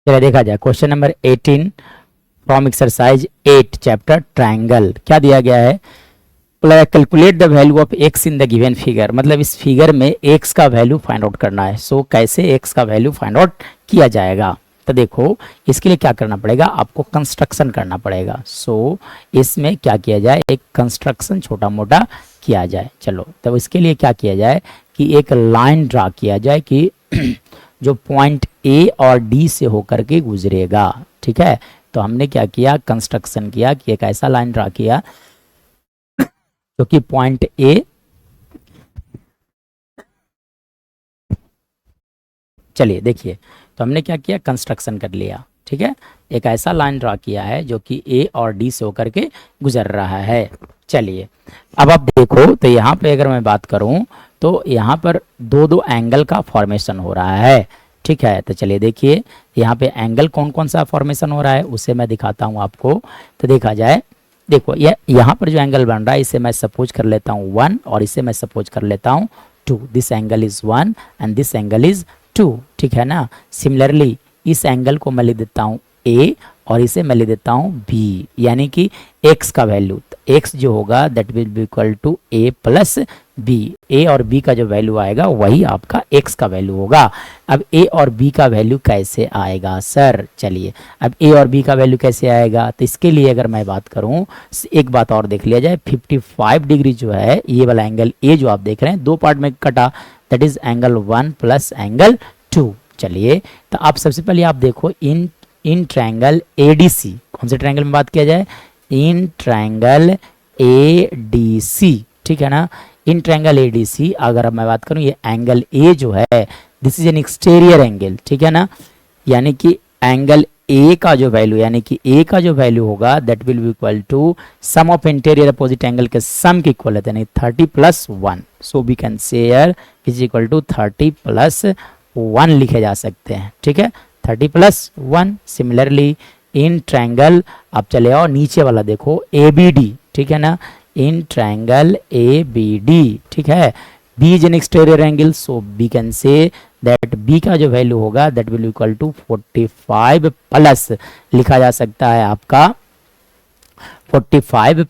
चलिए देखा जाए question number 18 from exercise 8 chapter triangle. क्या दिया गया है, calculate the value of x in the given figure, मतलब इस फिगर में एक्स का वैल्यू फाइंड आउट करना है। सो कैसे एक्स का वैल्यू फाइंड आउट किया जाएगा, तो देखो इसके लिए क्या करना पड़ेगा, आपको कंस्ट्रक्शन करना पड़ेगा। सो इसमें क्या किया जाए, एक कंस्ट्रक्शन छोटा मोटा किया जाए। चलो तो इसके लिए क्या किया जाए कि एक लाइन ड्रा किया जाए कि जो पॉइंट ए और डी से होकर के गुजरेगा। ठीक है, तो हमने क्या किया, कंस्ट्रक्शन किया कि एक ऐसा लाइन ड्रा किया जो कि पॉइंट ए, चलिए देखिए, तो हमने क्या किया, कंस्ट्रक्शन कर लिया। ठीक है, एक ऐसा लाइन ड्रा किया है जो कि ए और डी से होकर के गुजर रहा है। चलिए अब आप देखो, तो यहाँ पे अगर मैं बात करूँ तो यहाँ पर दो दो एंगल का फॉर्मेशन हो रहा है। ठीक है, तो चलिए देखिए यहाँ पे एंगल कौन कौन सा फॉर्मेशन हो रहा है उसे मैं दिखाता हूँ आपको। तो देखा जाए, देखो ये यहाँ पर जो एंगल बन रहा है इसे मैं सपोज कर लेता हूँ 1 और इसे मैं सपोज कर लेता हूँ 2। This angle is 1 and this angle is 2। ठीक है ना, सिमिलरली इस एंगल को मैं लिख देता हूँ ए और इसे मैं लिख देता हूँ बी, यानी कि x का वैल्यू, x जो होगा that will be equal to a plus B. a और b का जो वैल्यू आएगा वही आपका x का वैल्यू होगा। अब a और b का वैल्यू कैसे आएगा सर, चलिए अब a और b का वैल्यू कैसे आएगा, तो इसके लिए अगर मैं बात करूं, एक बात और देख लिया जाए। 55 डिग्री जो है ये वाला एंगल a जो आप देख रहे हैं दो पार्ट में कटा, that is angle 1 plus angle 2। चलिए तो आप सबसे पहले आप देखो इन ट्रायंगल एडीसी, कौन से ट्रायंगल में बात किया जाए, इन ट्रायंगल एडीसी। ठीक है ना, इन ट्रायंगल एडीसी अगर अब मैं बात करूं, ये एंगल ए जो है this is an exterior angle. ठीक है ना, यानी कि एंगल ए का जो वैल्यू, यानी कि ए का जो वैल्यू होगा that will be equal to sum of interior opposite angle के सम के इक्वल है, यानी 30 plus 1। So we can say here is equal to 30 plus 1 लिखे जा सकते हैं। ठीक है, 30 प्लस 1। सिमिलरली इन ट्रायंगल, अब चले आओ नीचे वाला देखो ए बी डी। ठीक है ना, in triangle A B D. ठीक है, B is an exterior angle, so we can say that B का जो वैल्यू होगा that will equal to 45 plus लिखा जा सकता है आपका 45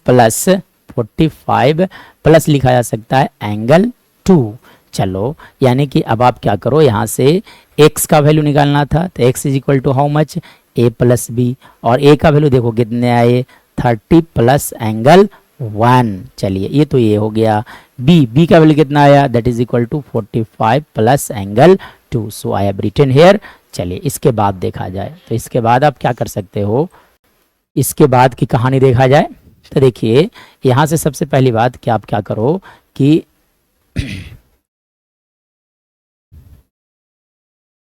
प्लस लिखा जा सकता है एंगल 2। चलो यानी कि अब आप क्या करो, यहाँ से x का वैल्यू निकालना था, तो x is equal to how much, a plus B, और a का वैल्यू देखो कितने आए, 30 प्लस एंगल 1। चलिए ये तो ये हो गया। b का वैल्यू कितना आया, that is equal to 45 plus angle 2। So I have written here. चलिए इसके बाद देखा जाए, तो इसके बाद आप क्या कर सकते हो, इसके बाद की कहानी देखा जाए तो देखिए यहाँ से सबसे पहली बात कि आप क्या करो कि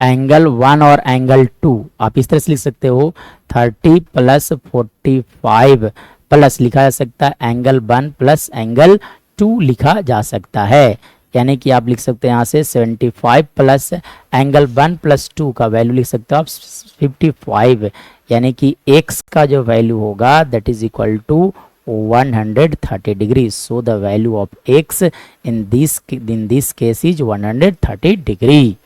एंगल 1 और एंगल 2 आप इस तरह से लिख सकते हो, 30 प्लस 45 प्लस लिखा जा सकता है एंगल 1 प्लस एंगल 2 लिखा जा सकता है। यानी कि आप लिख सकते हैं यहाँ से 75 प्लस एंगल 1 प्लस 2 का वैल्यू लिख सकते हो आप 55, यानी कि x का जो वैल्यू होगा that is equal to 130 degree. So the value of x in this case is 130 degree.